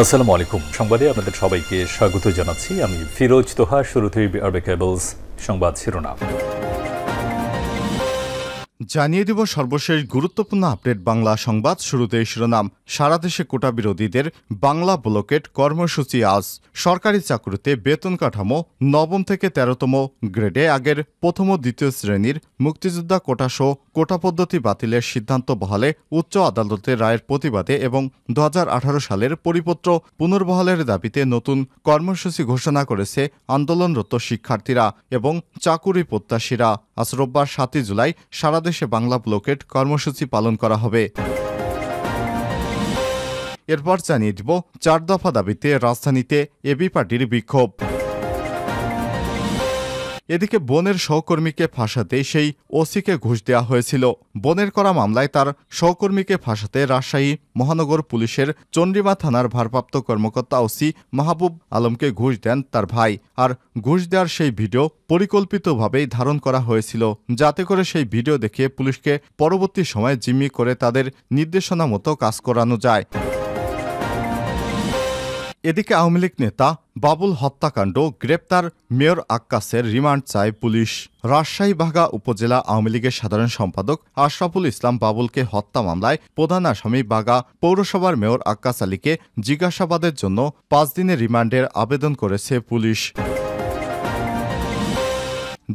আসসালামু আলাইকুম। সংবাদে আপনাদের সবাইকে স্বাগত জানাচ্ছি। আমি ফিরোজ তোহা। শুরুতেই আরবে কেবলস সংবাদ শিরোনাম জানিয়ে দিব সর্বশেষ গুরুত্বপূর্ণ আপডেট বাংলা সংবাদ। শুরুতেই শিরোনাম। সারা দেশে কোটা বিরোধীদের বাংলা ব্লকেট কর্মসূচি আজ। সরকারি চাকরিতে বেতন কাঠামো নবম থেকে 13তম গ্রেডে আগের প্রথম ও দ্বিতীয় শ্রেণীর মুক্তিযোদ্ধা কোটাসহ কোটা পদ্ধতি বাতিলের সিদ্ধান্ত বহালে উচ্চ আদালতের রায়ের প্রতিবাদে এবং 2018 সালের পরিপত্র পুনর্বহালের দাবিতে নতুন কর্মসূচি ঘোষণা করেছে আন্দোলনরত শিক্ষার্থীরা এবং চাকুরি প্রত্যাশীরা। আজ রোববার 7 জুলাই সারা দেশে বাংলা ব্লকেট কর্মসূচি পালন করা হবে। এরপর জানিয়ে দিব 4 দফা দাবিতে রাজধানীতে এবি পার্টির বিক্ষোভ। এদিকে বোনের সহকর্মীকে ফাঁসাতে সেই ওসিকে ঘুষ দেওয়া হয়েছিল। বোনের করা মামলায় তার সহকর্মীকে ফাঁসাতে রাজশাহী মহানগর পুলিশের চন্ডিমা থানার ভারপ্রাপ্ত কর্মকর্তা ওসি মাহবুব আলমকে ঘুষ দেন তার ভাই। আর ঘুষ দেওয়ার সেই ভিডিও পরিকল্পিতভাবেই ধারণ করা হয়েছিল, যাতে করে সেই ভিডিও দেখে পুলিশকে পরবর্তী সময়ে জিম্মি করে তাদের নির্দেশনা মতো কাজ করানো যায়। এদিকে আওয়ামী লীগ নেতা বাবুল হত্যাকাণ্ড গ্রেপ্তার মেয়র আক্কাসের রিমান্ড চায় পুলিশ। রাজশাহী বাঘা উপজেলা আওয়ামী লীগের সাধারণ সম্পাদক আশরাফুল ইসলাম বাবুলকে হত্যা মামলায় প্রধান আসামি বাঘা পৌরসভার মেয়র আক্কাস আলীকে জিজ্ঞাসাবাদের জন্য 5 দিনের রিমান্ডের আবেদন করেছে পুলিশ।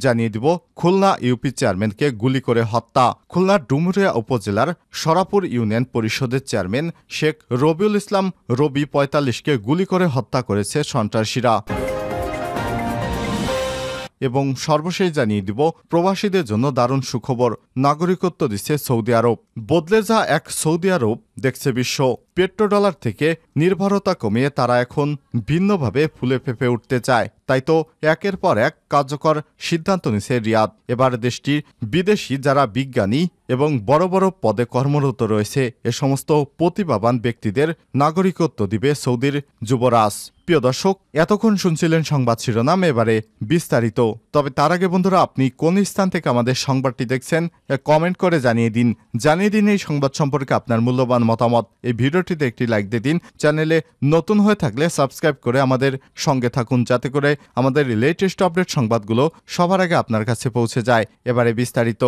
জানিয়ে দিব খুলনা ইউপি চেয়ারম্যানকে গুলি করে হত্যা। খুলনার ডুমুরিয়া উপজেলার সরাপুর ইউনিয়ন পরিষদের চেয়ারম্যান শেখ রবিউল ইসলাম রবি 45কে গুলি করে হত্যা করেছে সন্ত্রাসীরা। এবং সর্বশেষ জানিয়ে দিব প্রবাসীদের জন্য দারুণ সুখবর, নাগরিকত্ব দিচ্ছে সৌদি আরব। বদলে যা এক সৌদি আরব দেখছে বিশ্ব। পেট্রোডলার থেকে নির্ভরতা কমিয়ে তারা এখন ভিন্নভাবে ফুলে ফেঁপে উঠতে চায়। তাই তো একের পর এক কার্যকর সিদ্ধান্ত নিছে রিয়াদ। এবার দেশটির বিদেশি যারা বিজ্ঞানী এবং বড় বড় পদে কর্মরত রয়েছে এ সমস্ত প্রতিভাবান ব্যক্তিদের নাগরিকত্ব দিবে সৌদির যুবরাজ। প্রিয় দর্শক, এতক্ষণ শুনছিলেন সংবাদ শিরোনাম, এবারে বিস্তারিত। তবে তার আগে বন্ধুরা, আপনি কোন স্থান থেকে আমাদের সংবাদটি দেখছেন কমেন্ট করে জানিয়ে দিন এই সংবাদ সম্পর্কে আপনার মূল্যবান মতামত। এই ভিডিওটিতে একটি লাইক দিয়ে দিন। চ্যানেলে নতুন হয়ে থাকলে সাবস্ক্রাইব করে আমাদের সঙ্গে থাকুন, যাতে করে আমাদের লেটেস্ট আপডেট সংবাদগুলো সবার আগে আপনার কাছে পৌঁছে যায়। এবারে বিস্তারিত।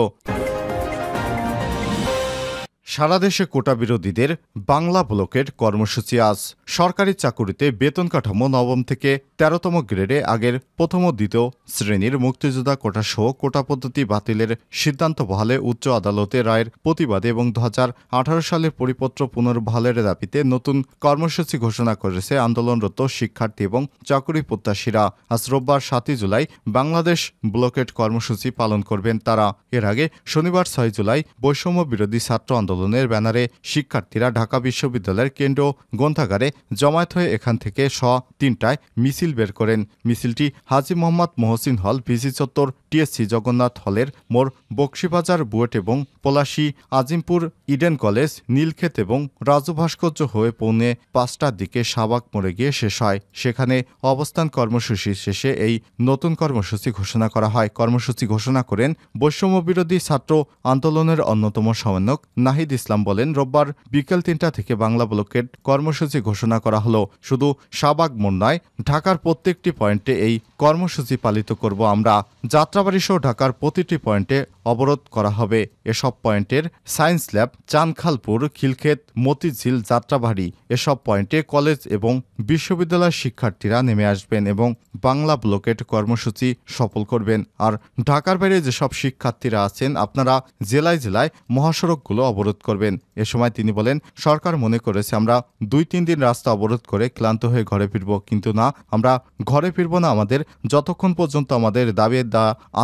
সারা দেশে কোটা বিরোধীদের বাংলা ব্লকেট কর্মসূচি আজ। সরকারি চাকুরিতে বেতন কাঠামো নবম থেকে 13তম গ্রেডে আগের প্রথম ও দ্বিতীয় শ্রেণীর মুক্তিযোদ্ধা কোটাসহ কোটা পদ্ধতি বাতিলের সিদ্ধান্ত বহালে উচ্চ আদালতের রায়ের প্রতিবাদে এবং 2018 সালের পরিপত্র পুনর্বহালের দাবিতে নতুন কর্মসূচি ঘোষণা করেছে আন্দোলনরত শিক্ষার্থী এবং চাকুরি প্রত্যাশীরা। আজ রোববার 7 জুলাই বাংলাদেশ ব্লকেট কর্মসূচি পালন করবেন তারা। এর আগে শনিবার 6 জুলাই বৈষম্য বিরোধী ছাত্র আন্দোলনের ব্যানারে শিক্ষার্থীরা ঢাকা বিশ্ববিদ্যালয়ের কেন্দ্রীয় গ্রন্থাগারে জমায়েত হয়ে এখান থেকে 3টায় মিছিল বের করেন। মিছিলটি হাজী মোহাম্মদ মহসিন হল, ভিসি চত্বর, টিএসসি জগন্নাথ হলের মোড়, বক্সিবাজার বুয়েট এবং পলাশী, আজিমপুর ইডেন কলেজ, নীলক্ষেত এবং রাজু ভাস্কর্য হয়ে পৌনে 5টার দিকে শাহবাগ মোড়ে গিয়ে শেষ হয়। সেখানে অবস্থান কর্মসূচি শেষে এই নতুন কর্মসূচি ঘোষণা করা হয়। কর্মসূচি ঘোষণা করেন বৈষম্য বিরোধী ছাত্র আন্দোলনের অন্যতম সমন্বয়ক নাহিদ ইসলাম। বলেন, রোববার বিকেল 3টা থেকে বাংলা ব্লকেট কর্মসূচি ঘোষণা করা হলো। শুধু শাহবাগ মোড় নয়, ঢাকার প্রত্যেকটি পয়েন্টে এই কর্মসূচি পালিত করব আমরা। যাত্রাবাড়ি সহ ঢাকার প্রতিটি পয়েন্টে অবরোধ করা হবে। এসব পয়েন্টের সায়েন্স ল্যাব, চানখালপুর, খিলক্ষেত, মতিঝিল, যাত্রাবাড়ি এসব পয়েন্টে কলেজ এবং বিশ্ববিদ্যালয়ের শিক্ষার্থীরা নেমে আসবেন এবং বাংলা ব্লকেট কর্মসূচি সফল করবেন। আর ঢাকার বাইরে যেসব শিক্ষার্থীরা আছেন, আপনারা জেলায় জেলায় মহাসড়কগুলো অবরোধ করবেন। এ সময় তিনি বলেন, সরকার মনে করেছে আমরা 2-3 দিন রাস্তা অবরোধ করে ক্লান্ত হয়ে ঘরে ফিরব, কিন্তু না, আমরা ঘরে ফিরব না। আমাদের যতক্ষণ পর্যন্ত আমাদের দাবি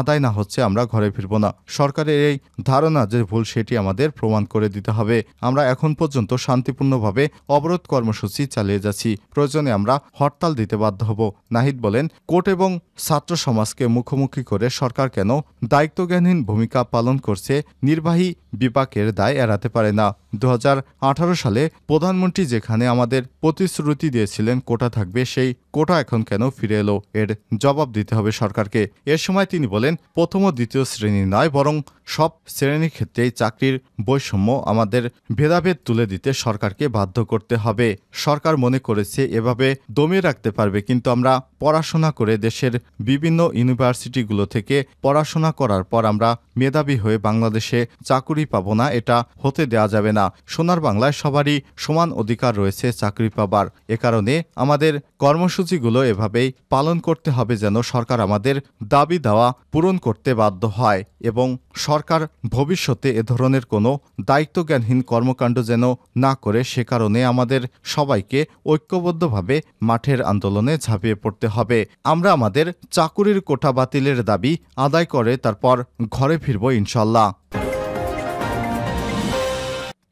আদায় না হচ্ছে আমরা ঘরে ফিরব না। সরকারের এই ধারণা যে ভুল, সেটি আমাদের প্রমাণ করে দিতে হবে। আমরা এখন পর্যন্ত শান্তিপূর্ণভাবে অবরোধ কর্মসূচি চালিয়ে যাচ্ছি, প্রয়োজনে আমরা হরতাল দিতে বাধ্য হব। নাহিদ বলেন, কোর্ট এবং ছাত্র সমাজকে মুখোমুখি করে সরকার কেন দায়িত্বজ্ঞানহীন ভূমিকা পালন করছে, নির্বাহী বিভাগের দায় এড়াতে ঠেকাতে পারে না। 2018 সালে প্রধানমন্ত্রী যেখানে আমাদের প্রতিশ্রুতি দিয়েছিলেন কোটা থাকবে, সেই কোটা এখন কেন ফিরে এলো, এর জবাব দিতে হবে সরকারকে। এর সময় তিনি বলেন, প্রথম ও দ্বিতীয় শ্রেণী নয়, বরং সব শ্রেণীর ক্ষেত্রেই চাকরির বৈষম্য, আমাদের ভেদাভেদ তুলে দিতে সরকারকে বাধ্য করতে হবে। সরকার মনে করেছে এভাবে দমিয়ে রাখতে পারবে, কিন্তু আমরা পড়াশোনা করে দেশের বিভিন্ন ইউনিভার্সিটিগুলো থেকে পড়াশোনা করার পর আমরা মেধাবী হয়ে বাংলাদেশে চাকরি পাবো না, এটা হতে দেওয়া যাবে না। সোনার বাংলায় সবারই সমান অধিকার রয়েছে চাকরি পাবার। এ কারণে আমাদের কর্মসূচিগুলো এভাবেই পালন করতে হবে যেন সরকার আমাদের দাবি দাওয়া পূরণ করতে বাধ্য হয় এবং সরকার ভবিষ্যতে এ ধরনের কোনো দায়িত্বজ্ঞানহীন কর্মকাণ্ড যেন না করে। সে কারণে আমাদের সবাইকে ঐক্যবদ্ধভাবে মাঠের আন্দোলনে ঝাঁপিয়ে পড়তে হবে। আমরা আমাদের চাকুরির কোটা বাতিলের দাবি আদায় করে তারপর ঘরে ফিরব ইনশাল্লাহ।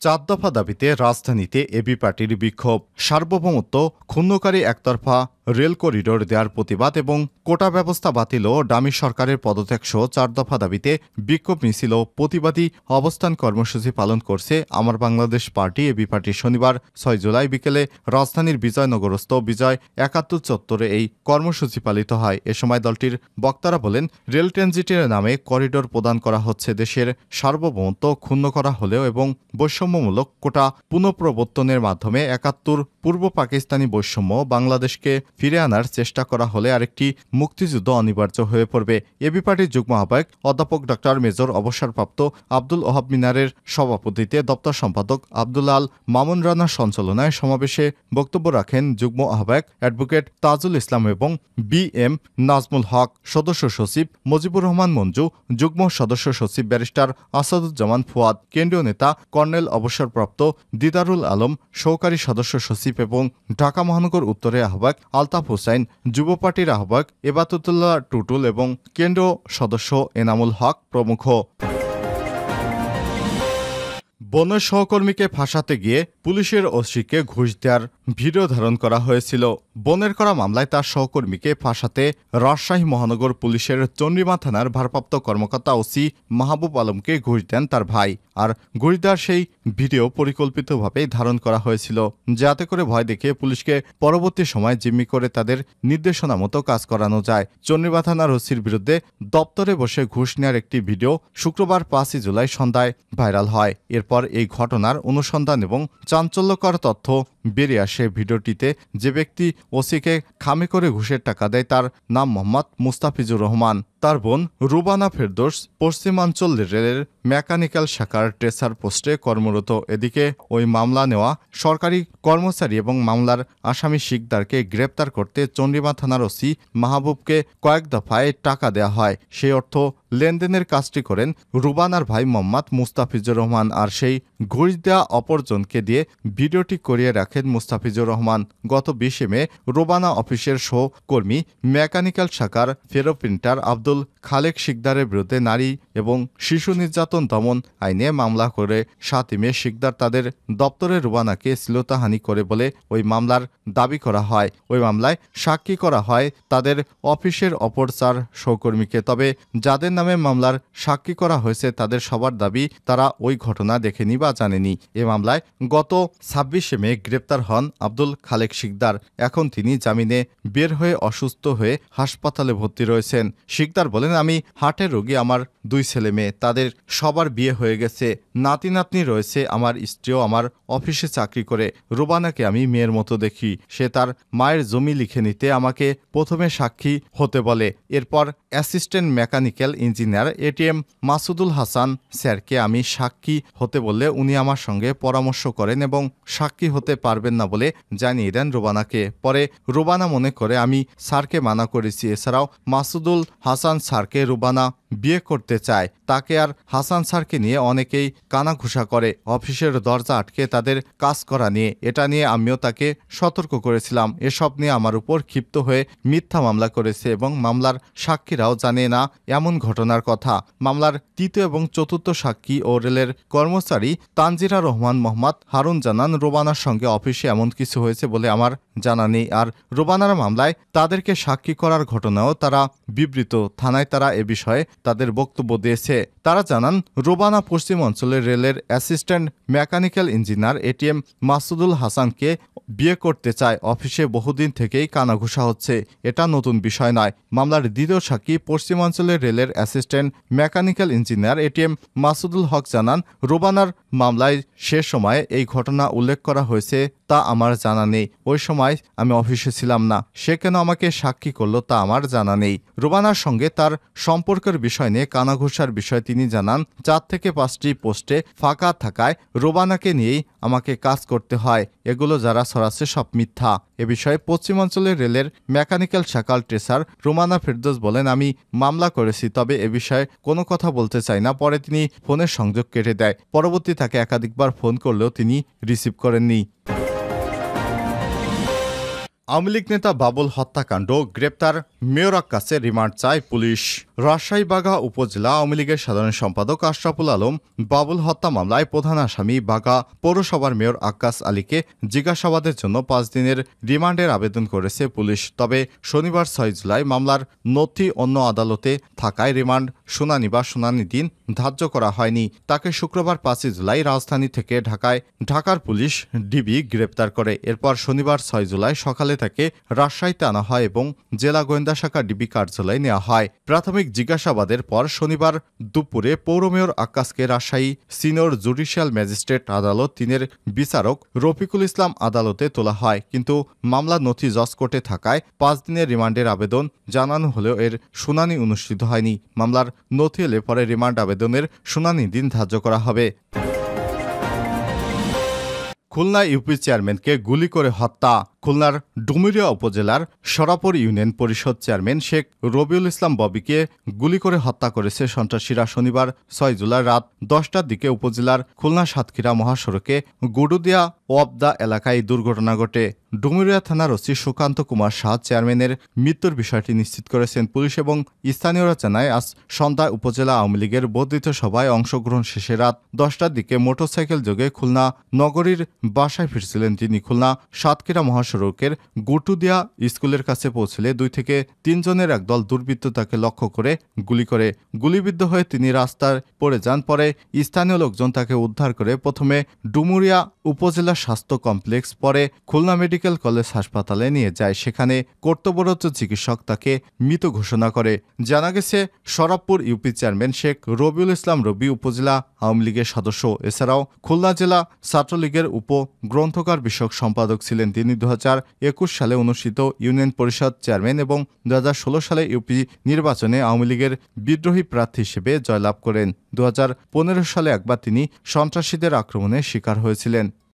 4 দফা দাবিতে রাজধানীতে এবি পার্টির বিক্ষোভ। সার্বভৌমত্ব ক্ষুণ্ণকারী একতরফা রেল করিডোর দেওয়ার প্রতিবাদ এবং কোটা ব্যবস্থা বাতিল ও ডামি সরকারের পদত্যাগ সহ 4 দফা দাবিতে বিক্ষোভ মিছিল ও প্রতিবাদী অবস্থান কর্মসূচি পালন করছে আমার বাংলাদেশ পার্টি। এবি পার্টি শনিবার 6 জুলাই বিকেলে রাজধানীর বিজয়নগরস্থ বিজয় 71 চত্বরে এই কর্মসূচি পালিত হয়। এ সময় দলটির বক্তারা বলেন, রেল ট্রানজিটের নামে করিডোর প্রদান করা হচ্ছে, দেশের সার্বভৌমত্ব ক্ষুণ্ণ করা হলেও এবং বৈষম্যমূলক কোটা পুনঃপ্রবর্তনের মাধ্যমে 71 পূর্ব পাকিস্তানি বৈষম্য বাংলাদেশকে ফিরে আনার চেষ্টা করা হলে আরেকটি মুক্তিযুদ্ধ অনিবার্য হয়ে পড়বে। এবি পার্টির যুগ্ম আহ্বায়ক অধ্যাপক ডক্টর মেজর অবসরপ্রাপ্ত আব্দুল ওহাব মিনারের সভাপতিত্বে দপ্তর সম্পাদক আব্দুল আল মামুন রানার সঞ্চালনায় সমাবেশে বক্তব্য রাখেন যুগ্ম আহ্বায়ক অ্যাডভোকেট তাজুল ইসলাম এবং বি.এম. নাজমুল হক, সদস্য সচিব মজিবুর রহমান মঞ্জু, যুগ্ম সদস্য সচিব ব্যারিস্টার আসাদুজ্জামান ফুয়াদ, কেন্দ্রীয় নেতা কর্নেল অবসরপ্রাপ্ত দিদারুল আলম, সহকারী সদস্য সচিব এবং ঢাকা মহানগর উত্তরের আহ্বায়ক আলতাফ হোসাইন, যুব পার্টির আহ্বায়ক এবাতুল্লাহ টুটুল এবং কেন্দ্র সদস্য এনামুল হক প্রমুখ। বনের সহকর্মীকে ফাঁসাতে গিয়ে পুলিশের ওসিকে ঘুষ দেওয়ার ভিডিও ধারণ করা হয়েছিল। বনের করা মামলায় তার সহকর্মীকে ফাঁসাতে রাজশাহী মহানগর পুলিশের চন্দ্রিমা থানার ভারপ্রাপ্ত কর্মকর্তা ওসি মাহবুব আলমকে ঘুষ দেন তার ভাই। আর ঘুষ দেওয়ার সেই ভিডিও পরিকল্পিতভাবেই ধারণ করা হয়েছিল, যাতে করে ভয় দেখে পুলিশকে পরবর্তী সময় জিম্মি করে তাদের নির্দেশনা মতো কাজ করানো যায়। চন্দ্রিমা থানার ওসির বিরুদ্ধে দপ্তরে বসে ঘুষ নেওয়ার একটি ভিডিও শুক্রবার 5 জুলাই সন্ধ্যায় ভাইরাল হয়। এরপর এই ঘটনার অনুসন্ধান এবং চাঞ্চল্যকর তথ্য বেরিয়ে আসে। ভিডিওটিতে যে ব্যক্তি ওসিকে খামে করে ঘুষের টাকা দেয় তার নাম মোহাম্মদ মুস্তাফিজুর রহমান। তার বোন রুবানা ফেরদৌস পশ্চিমাঞ্চল রেলের মেকানিক্যাল শাখার ট্রেসার পোস্টে কর্মরত। এদিকে ওই মামলা নেওয়া সরকারি কর্মচারী এবং মামলার আসামি শিকদারকে গ্রেপ্তার করতে চন্দ্রিমা থানার ওসি মাহবুবকে কয়েক দফায় টাকা দেওয়া হয়। সেই অর্থ লেনদেনের কাজটি করেন রুবানার ভাই মোহাম্মদ মুস্তাফিজুর রহমান। আর সেই ঘুষ দেওয়া অপরজনকে দিয়ে ভিডিওটি করিয়ে রাখেন মুস্তাফিজুর রহমান। গত 20 মে রুবানা অফিসের সহকর্মী মেকানিক্যাল শাখার ফেরোপ্রিন্টার আব্দুল খালেক শিকদারের বিরুদ্ধে নারী এবং শিশু নির্যাতন দমন আইনে মামলা করে 7 মে শিকদার তাদের দপ্তরে রুবানাকে শ্লীলতাহানি করে বলে ওই মামলার দাবি করা হয়। ওই মামলায় সাক্ষী করা হয় তাদের অফিসের অপর 4 সহকর্মীকে। তবে যাদের নামে মামলার সাক্ষী করা হয়েছে তাদের সবার দাবি তারা ওই ঘটনা দেখেনি বা জানেনি। এ মামলায় গত 26 মে গ্রেপ্তার হন আব্দুল খালেক শিকদার। এখন তিনি জামিনে বের হয়ে অসুস্থ হয়ে হাসপাতালে ভর্তি রয়েছেন। শিকদার বলেন, আমি হার্টের রোগী, আমার 2 ছেলে মেয়ে, তাদের সবার বিয়ে হয়ে গেছে, নাতি নাতনি রয়েছে, আমার স্ত্রীও আমার অফিসে চাকরি করে। রুবানাকে আমি মেয়ের মতো দেখি। সে তার মায়ের জমি লিখে নিতে আমাকে প্রথমে সাক্ষী হতে বলে। এরপর assistant mechanical engineer ATM Masudul Hasan স্যারকে আমি সাক্ষী হতে বললে উনি আমার সঙ্গে পরামর্শ করেন এবং সাক্ষী হতে পারবেন না বলে জানিয়ে দেন রুবানাকে। পরে রুবানা মনে করে আমি স্যারকে মানা করেছি। এছাড়াও মাসুদুল হাসান স্যারকে রুবানা বিয়ে করতে চায়। তাকে আর হাসান স্যারকে নিয়ে অনেকেই কানাঘুষা করে, অফিসের দরজা আটকে তাদের কাজ করা নিয়ে। এটা নিয়ে আমিও তাকে সতর্ক করেছিলাম। এসব নিয়ে আমার উপর ক্ষিপ্ত হয়ে মিথ্যা মামলা করেছে এবং মামলার সাক্ষীরাও জানে না এমন ঘটনার কথা। মামলার 3য় এবং 4র্থ সাক্ষী ও রেলের কর্মচারী তানজিরা রহমান মোহাম্মদ হারুন জানান, রুবানার সঙ্গে অফিসে এমন কিছু হয়েছে বলে আমার জানা নেই। আর রুবানার মামলায় তাদেরকে সাক্ষী করার ঘটনাও তারা বিবৃত। থানায় তারা এ বিষয়ে তাদের বক্তব্য দিয়েছে। তারা জানান, রোবানা পশ্চিম অঞ্চলের রেলের assistant mechanical engineer ATM Masudul হাসানকে বিয়ে করতে চায়। অফিসে বহুদিন থেকেই কানাঘুষা হচ্ছে। এটা নতুন বিষয় নয়। মামলার দ্বিতীয় সাক্ষী পশ্চিমাঞ্চলের রেলের assistant mechanical engineer ATM Masudul Haque জানান, রোবানার মামলায় সে সময় এই ঘটনা উল্লেখ করা হয়েছে তা আমার জানা নেই। ওই সময় আমি অফিসে ছিলাম না। সে কেন আমাকে সাক্ষী করলো তা আমার জানা নেই। রোবানার সঙ্গে তার সম্পর্কের বিষয় নিয়ে কানাঘুষার বিষয় তিনি জানান, 4 থেকে 5টি পোস্টে ফাঁকা থাকায় রোবানাকে নিয়েই আমাকে কাজ করতে হয়। এগুলো যারা ছড়াচ্ছে সব মিথ্যা। এ বিষয়ে পশ্চিমাঞ্চলের রেলের মেকানিক্যাল শাখার ট্রেসার রোমানা ফেরদৌস বলেন, আমি মামলা করেছি, তবে এ বিষয়ে কোনো কথা বলতে চাই না। পরে তিনি ফোনের সংযোগ কেটে দেয়। পরবর্তী তাকে একাধিকবার ফোন করলেও তিনি রিসিভ করেননি। আওয়ামী লীগ নেতা বাবুল হত্যাকাণ্ড, গ্রেপ্তার মেয়র আক্কাসে রিমান্ড চায় পুলিশ। রাজশাহী বাঘা উপজেলা আওয়ামী লীগের সাধারণ সম্পাদক আশরাফুল আলম বাবুল হত্যা মামলায় প্রধান আসামি বাঘা পৌরসভার মেয়র আক্কাস আলীকে জিজ্ঞাসাবাদের জন্য 5 দিনের রিমান্ডের আবেদন করেছে পুলিশ। তবে শনিবার 6 জুলাই মামলার নথি অন্য আদালতে থাকায় রিমান্ড শুনানি দিন ধার্য করা হয়নি। তাকে শুক্রবার 5 জুলাই রাজধানী থেকে ঢাকার পুলিশ ডিবি গ্রেপ্তার করে। এরপর শনিবার 6 জুলাই সকালে তাকে রাজশাহীতে আনা হয় এবং জেলা গোয়েন্দা শাখা ডিবি কার্যালয়ে নেওয়া হয়। প্রাথমিক জিজ্ঞাসাবাদের পর শনিবার দুপুরে পৌর মেয়র আক্কাসকে রাজশাহী সিনিয়র জুডিশিয়াল ম্যাজিস্ট্রেট আদালত 3-এর বিচারক রফিকুল ইসলাম আদালতে তোলা হয়। কিন্তু মামলার নথি জজ কোর্টে থাকায় 5 দিনের রিমান্ডের আবেদন জানানো হলেও এর শুনানি অনুষ্ঠিত হয়নি। মামলার নথি এলে পরে রিমান্ড আবেদনের শুনানি দিন ধার্য করা হবে। খুলনা ইউপি চেয়ারম্যানকে গুলি করে হত্যা। খুলনার ডুমুরিয়া উপজেলার সরাপুর ইউনিয়ন পরিষদ চেয়ারম্যান শেখ রবিউল ইসলাম ববিকে গুলি করে হত্যা করেছে সন্ত্রাসীরা। শনিবার 6 জুলাই রাত 10টার দিকে উপজেলার খুলনা সাতক্ষীরা মহাসড়কে গুডুদিয়া ওয়াবদা এলাকায় দুর্ঘটনা ঘটে। ডুমুরিয়া থানার ওসি সুকান্ত কুমার শাহ চেয়ারম্যানের মৃত্যুর বিষয়টি নিশ্চিত করেছেন। পুলিশ এবং স্থানীয়রা জানায়, আজ সন্ধ্যায় উপজেলা আওয়ামী লীগের বর্ধিত সভায় অংশগ্রহণ শেষে রাত 10টার দিকে মোটরসাইকেল যোগে খুলনা নগরীর বাসায় ফিরছিলেন তিনি। খুলনা সাতক্ষীরা মহাসড়কের গুটুদিয়া স্কুলের কাছে পৌঁছলে 2 থেকে 3 জনের একদল দুর্বৃত্ত তাকে লক্ষ্য করে গুলি করে। গুলিবিদ্ধ হয়ে তিনি রাস্তায় পড়ে যান। পরে স্থানীয় লোকজন তাকে উদ্ধার করে প্রথমে ডুমুরিয়া উপজেলা স্বাস্থ্য কমপ্লেক্স, পরে খুলনা মেডিকেল কলেজ হাসপাতালে নিয়ে যায়। সেখানে কর্তব্যরত চিকিৎসক তাকে মৃত ঘোষণা করে। জানা গেছে, সরাবপুর ইউপি চেয়ারম্যান শেখ রবিউল ইসলাম রবি উপজেলা আওয়ামী লীগের সদস্য। এছাড়াও খুলনা জেলা ছাত্রলীগের উপ গ্রন্থকার বিষয়ক সম্পাদক ছিলেন তিনি। 2021 সালে অনুষ্ঠিত ইউনিয়ন পরিষদ চেয়ারম্যান এবং 2016 সালে ইউপি নির্বাচনে আওয়ামী লীগের বিদ্রোহী প্রার্থী হিসেবে জয়লাভ করেন। 2015 সালে একবার তিনি সন্ত্রাসীদের আক্রমণের শিকার হয়েছিলেন।